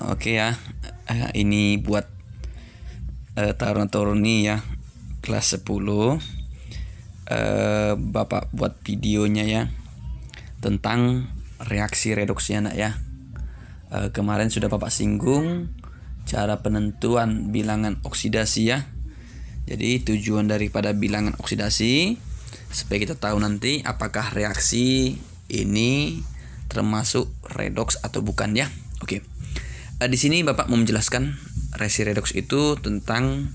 Oke ya. Ini buat taruna-taruni ya kelas 10. Bapak buat videonya ya tentang reaksi redoks ya nak ya. Kemarin sudah Bapak singgung cara penentuan bilangan oksidasi ya. Jadi tujuan daripada bilangan oksidasi supaya kita tahu nanti apakah reaksi ini termasuk redoks atau bukan ya. Oke. Di sini Bapak mau menjelaskan reaksi redoks itu tentang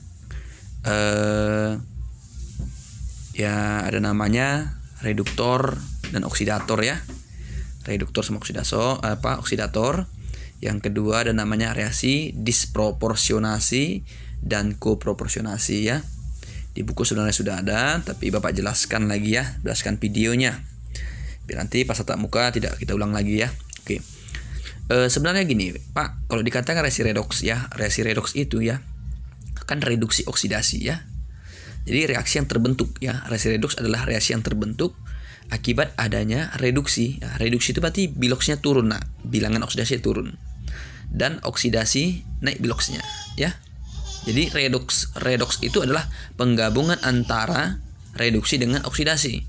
ya ada namanya reduktor dan oksidator ya. Reduktor sama oksidator. Yang kedua ada namanya reaksi disproporsionasi dan koproporsionasi ya. Di buku sebenarnya sudah ada, tapi Bapak jelaskan lagi ya, jelaskan videonya. Biar nanti pas tatap muka tidak kita ulang lagi ya. Oke. Sebenarnya gini, Pak, kalau dikatakan reaksi redoks ya, reaksi redoks itu ya kan reduksi oksidasi ya. Jadi reaksi yang terbentuk ya, reaksi redoks adalah reaksi yang terbentuk akibat adanya reduksi. Ya, reduksi itu berarti biloksnya turun, nah, bilangan oksidasi turun. Dan oksidasi naik biloksnya ya. Jadi redoks itu adalah penggabungan antara reduksi dengan oksidasi.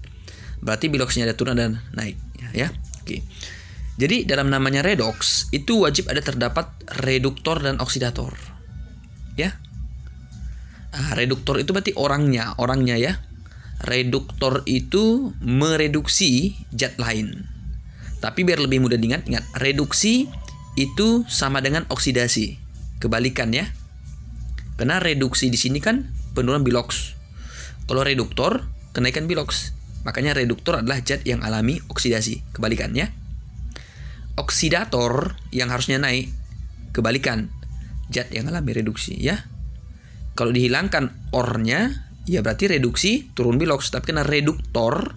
Berarti biloksnya ada turun dan naik ya. Oke. Jadi dalam namanya redoks itu wajib ada terdapat reduktor dan oksidator. Ya. Reduktor itu berarti orangnya ya. Reduktor itu mereduksi zat lain. Tapi biar lebih mudah diingat, reduksi itu sama dengan oksidasi. Kebalikan ya. Karena reduksi di sini kan penurunan biloks. Kalau reduktor kenaikan biloks. Makanya reduktor adalah zat yang alami oksidasi. Kebalikan ya. Oksidator yang harusnya naik, kebalikan, zat yang alami reduksi ya. Kalau dihilangkan ornya, ya berarti reduksi turun biloks. Tapi karena reduktor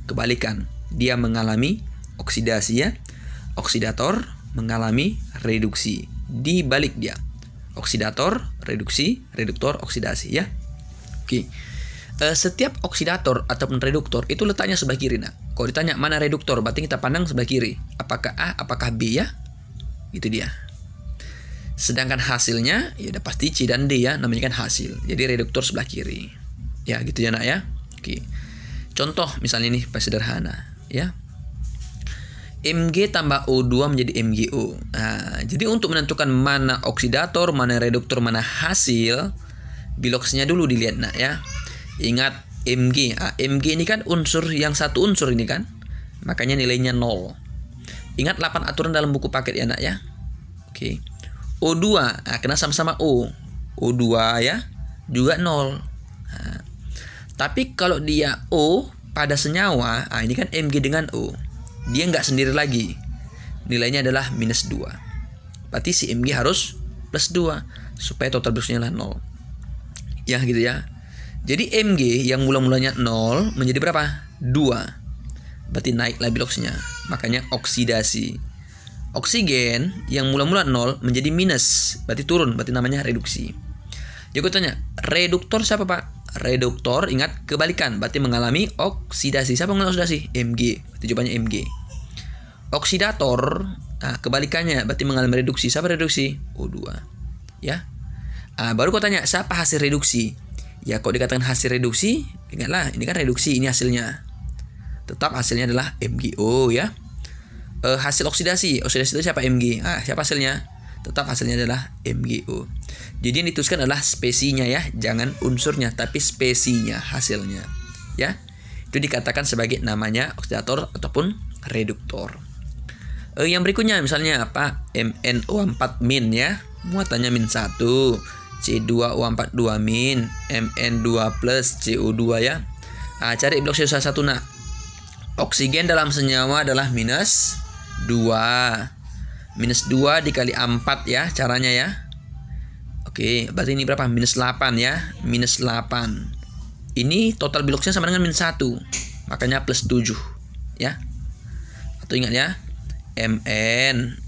kebalikan, dia mengalami oksidasi ya. Oksidator mengalami reduksi. Dibalik dia. Oksidator, reduksi, reduktor, oksidasi ya. Oke. Setiap oksidator ataupun reduktor itu letaknya sebelah kiri. Nah, kalau ditanya mana reduktor, berarti kita pandang sebelah kiri. Apakah A, apakah B ya? Itu dia. Sedangkan hasilnya ya udah pasti C dan D ya, namanya kan hasil. Jadi reduktor sebelah kiri. Ya, gitu ya nak ya. Oke. Contoh misalnya ini pas sederhana ya. Mg tambah O2 menjadi MgO. Nah, jadi untuk menentukan mana oksidator, mana reduktor, mana hasil, biloksnya dulu dilihat nak ya. Ingat Mg. Mg ini kan unsur yang satu unsur ini kan. Makanya nilainya 0. Ingat 8 aturan dalam buku paket ya nak ya. Oke. O2, karena sama-sama O. O2 ya juga 0. Nah, tapi kalau dia O pada senyawa, ini kan Mg dengan O. Dia nggak sendiri lagi. Nilainya adalah minus 2. Berarti si Mg harus plus 2 supaya total biloksnya adalah 0. Ya gitu ya. Jadi Mg yang mula-mulanya 0 menjadi berapa? 2. Berarti naiklah biloksnya. Makanya oksidasi. Oksigen yang mula-mula 0 menjadi minus. Berarti turun. Berarti namanya reduksi. Jadi gue tanya, reduktor siapa Pak? Reduktor ingat kebalikan. Berarti mengalami oksidasi. Siapa mengalami oksidasi? Mg. Berarti jawabannya Mg. Oksidator, kebalikannya. Berarti mengalami reduksi. Siapa reduksi? O2. Ya. Baru gue tanya, siapa hasil reduksi? Ya kalau dikatakan hasil reduksi, ingatlah ini kan reduksi, ini hasilnya. Tetap hasilnya adalah MgO ya. Hasil oksidasi itu siapa? Mg. Siapa hasilnya? Tetap hasilnya adalah MgO. Jadi yang dituliskan adalah spesinya ya, jangan unsurnya tapi spesinya hasilnya. Ya. Itu dikatakan sebagai namanya oksidator ataupun reduktor. Yang berikutnya misalnya apa? MnO4- ya. Muatannya -1. C2O4 2-, Mn2+, CO2 ya. Cari biloks salah satu nak. Oksigen dalam senyawa adalah minus 2. Minus 2 dikali 4 ya caranya ya. Oke, berarti ini berapa? Minus 8 ya. Minus 8. Ini total biloksnya sama dengan -1. Makanya plus 7 ya. Atau ingat ya. Mn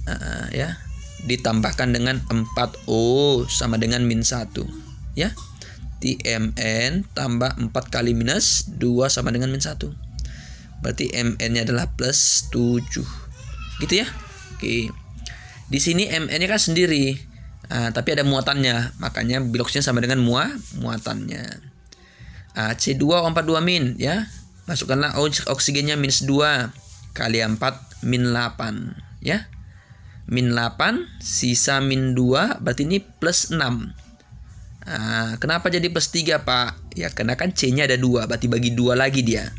ya. Ditambahkan dengan 4O sama dengan -1 ya. Mn tambah 4 kali minus 2 sama dengan -1. Berarti Mn nya adalah plus 7 gitu ya. Oke. Di sini Mn-nya kan sendiri, tapi ada muatannya, makanya biloxnya sama dengan muatannya. C2O42 min ya. Masukkanlah oksigennya -2 kali 4 -8 ya. -8 sisa -2 berarti ini +6. Kenapa jadi +3 Pak? Ya karena kan C-nya ada 2, berarti bagi 2 lagi dia.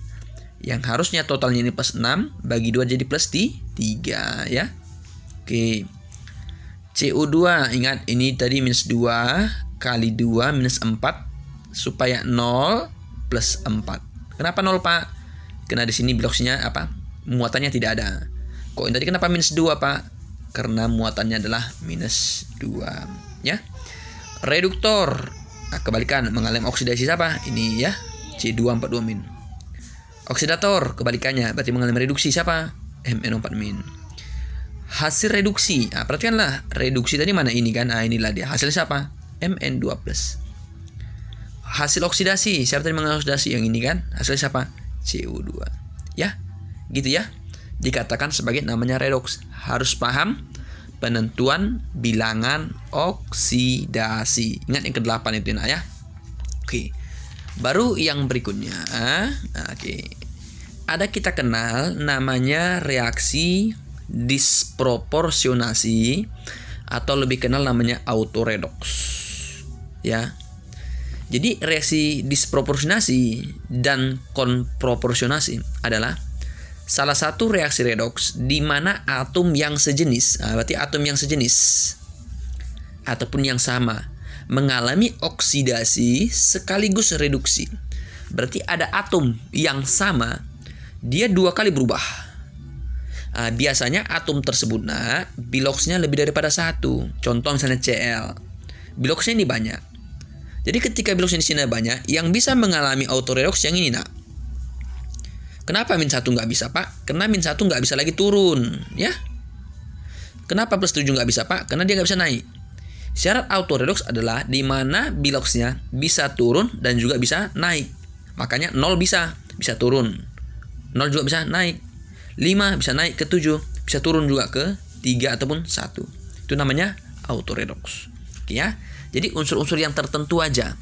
Yang harusnya totalnya ini +6, bagi 2 jadi +3 ya. Oke. CO2, ingat ini tadi -2 kali 2 -4 supaya 0 + 4. Kenapa 0 Pak? Karena di sini biloxnya apa? Muatannya tidak ada. Kok ini tadi kenapa -2 Pak? Karena muatannya adalah -2 ya. Reduktor, kebalikan, mengalami oksidasi siapa? Ini ya, C2O42 min. Oksidator, kebalikannya, berarti mengalami reduksi siapa? MnO4 min. Hasil reduksi, perhatikanlah, reduksi tadi mana ini kan? Inilah dia, hasilnya siapa? Mn2+. Hasil oksidasi, siapa tadi mengalami oksidasi? Yang ini kan, hasilnya siapa? CO2. Ya, gitu ya. Dikatakan sebagai namanya redoks. Harus paham penentuan bilangan oksidasi. Ingat yang ke-8 itu ya. Oke. Baru yang berikutnya. Oke. Ada kita kenal namanya reaksi disproporsionasi atau lebih kenal namanya autoredox. Ya. Jadi reaksi disproporsionasi dan konproporsionasi adalah salah satu reaksi redoks di mana atom yang sejenis, berarti atom yang sejenis ataupun yang sama mengalami oksidasi sekaligus reduksi. Berarti ada atom yang sama, dia 2 kali berubah. Biasanya atom tersebut biloxnya lebih daripada 1. Contoh misalnya Cl, biloxnya ini banyak. Jadi ketika biloxnya di sini banyak, yang bisa mengalami autoredox yang ini Kenapa -1 nggak bisa Pak? Karena -1 nggak bisa lagi turun ya. Kenapa +7 nggak bisa Pak? Karena dia nggak bisa naik. Syarat autoredox adalah di mana biloxnya bisa turun dan juga bisa naik. Makanya 0 bisa turun. 0 juga bisa naik. 5 bisa naik ke 7, bisa turun juga ke 3 ataupun 1. Itu namanya autoredox. Oke ya. Jadi unsur-unsur yang tertentu aja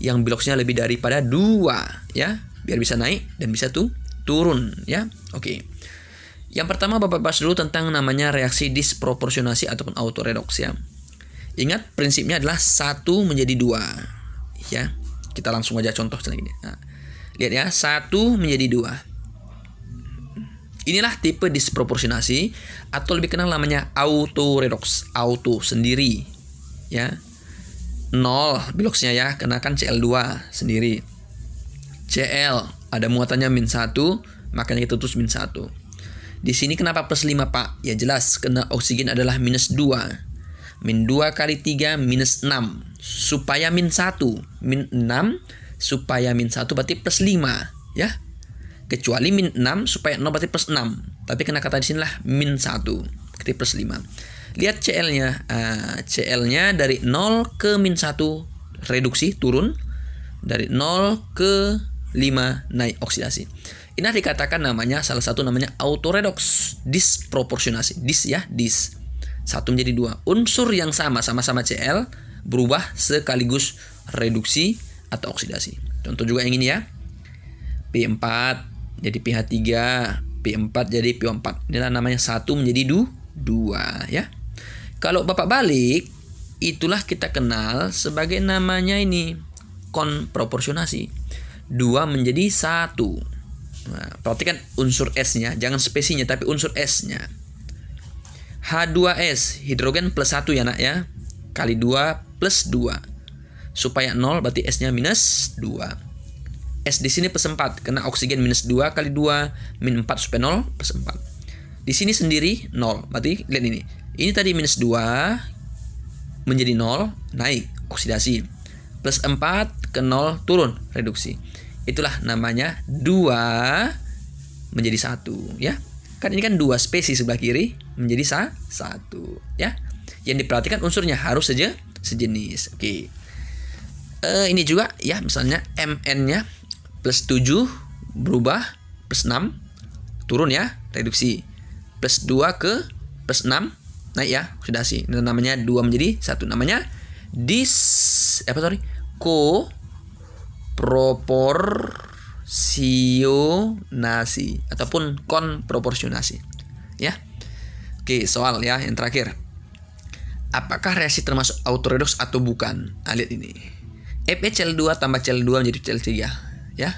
yang biloxnya lebih daripada 2 ya, biar bisa naik dan bisa turun ya. Oke. Yang pertama Bapak bahas dulu tentang namanya reaksi disproporsionasi ataupun autoredox ya. Ingat prinsipnya adalah 1 menjadi 2 ya. Kita langsung aja contoh lagi. Lihat ya, 1 menjadi 2. Inilah tipe disproporsionasi atau lebih kenal namanya autoredox. Auto sendiri ya. 0 biloxnya ya, karena kan Cl2 sendiri. Cl ada muatannya -1, makanya kita tulis -1. Di sini kenapa +5 Pak? Ya jelas, karena oksigen adalah -2. -2 kali 3 -6. Supaya -1. -6 supaya -1 berarti +5 ya. Kecuali -6 supaya 0 berarti +6. Tapi kena kata di sini lah -1 berarti +5. Lihat Cl-nya. Cl-nya dari 0 ke -1 reduksi turun. Dari 0 ke 5 naik oksidasi. Ini dikatakan namanya salah satu namanya autoredox, disproporsionasi. Dis ya, dis. 1 menjadi 2. Unsur yang sama-sama Cl berubah sekaligus reduksi atau oksidasi. Contoh juga yang ini ya. P4 jadi pH3, P4 jadi PO4. Inilah namanya 1 menjadi 2 ya. Kalau Bapak balik, itulah kita kenal sebagai namanya ini konproporsionasi. 2 menjadi 1. Nah, perhatikan unsur S-nya, jangan spesinya tapi unsur S-nya. H2S, hidrogen +1 ya nak ya. Kali 2 + 2. Supaya 0 berarti S-nya -2. S di sini +4 karena oksigen -2 kali 2 -4 supaya 0 +4. Di sini sendiri 0. Berarti lihat ini. Ini tadi -2 menjadi 0, naik oksidasi. +4 ke 0 turun reduksi. Itulah namanya 2 menjadi 1 ya. Kan ini kan 2 spesies sebelah kiri menjadi 1 ya. Yang diperhatikan unsurnya harus saja sejenis. Oke. Ini juga ya, misalnya Mn-nya +7 berubah +6 turun ya, reduksi. +2 ke +6 naik ya, oksidasi. Ini namanya 2 menjadi 1. Namanya koproporsionasi ataupun konproporsionasi. Ya. Oke, soal ya yang terakhir. Apakah reaksi termasuk autoredoks atau bukan? Nah, lihat ini. FeCl2 tambah Cl2 menjadi Cl3 ya.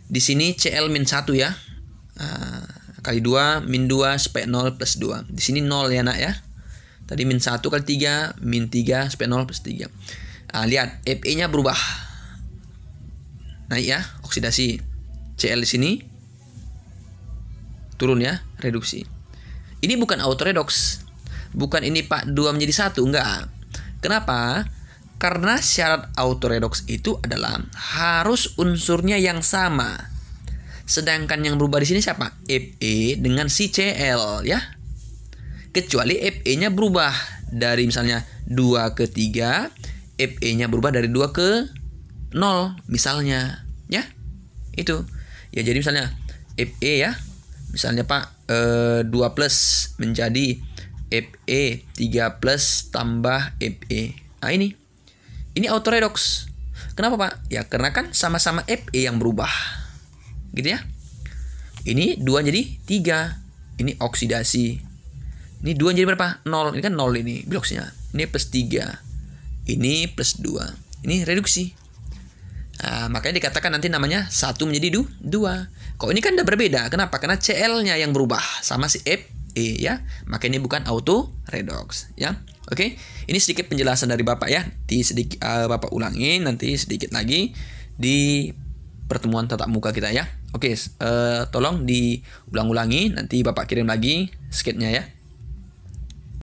Di sini Cl-1 ya. Kali 2 min 2 supaya 0 plus 2. Di sini 0 ya nak ya. Tadi min 1 kali 3 min 3 supaya 0 plus 3. Lihat Fe-nya berubah. Naik ya, oksidasi. Cl di sini turun ya, reduksi. Ini bukan autoredoks. Bukan ini Pak 2 menjadi 1, enggak. Kenapa? Karena syarat autoredoks itu adalah harus unsurnya yang sama. Sedangkan yang berubah di sini siapa? Fe dengan si Cl ya. Kecuali Fe-nya berubah dari misalnya 2 ke 3, Fe-nya berubah dari 2 ke 0 misalnya ya. Itu. Ya jadi misalnya Fe ya. Misalnya Pak 2 plus menjadi Fe 3 plus tambah Fe. Nah ini autoredoks. Kenapa Pak? Ya karena kan sama-sama Fe yang berubah. Gitu ya. Ini 2 jadi 3. Ini oksidasi. Ini 2 jadi berapa? 0. Ini kan 0 ini biloksnya. Ini plus 3. Ini plus 2. Ini reduksi. Nah, makanya dikatakan nanti namanya 1 menjadi 2. Kok ini kan udah berbeda. Kenapa? Karena Cl-nya yang berubah sama si Fe ya. Maka ini bukan autoredoks ya. Oke. Ini sedikit penjelasan dari Bapak ya. Bapak ulangi nanti sedikit lagi di pertemuan tatap muka kita ya. Oke, tolong diulang-ulangi, nanti Bapak kirim lagi sketnya ya.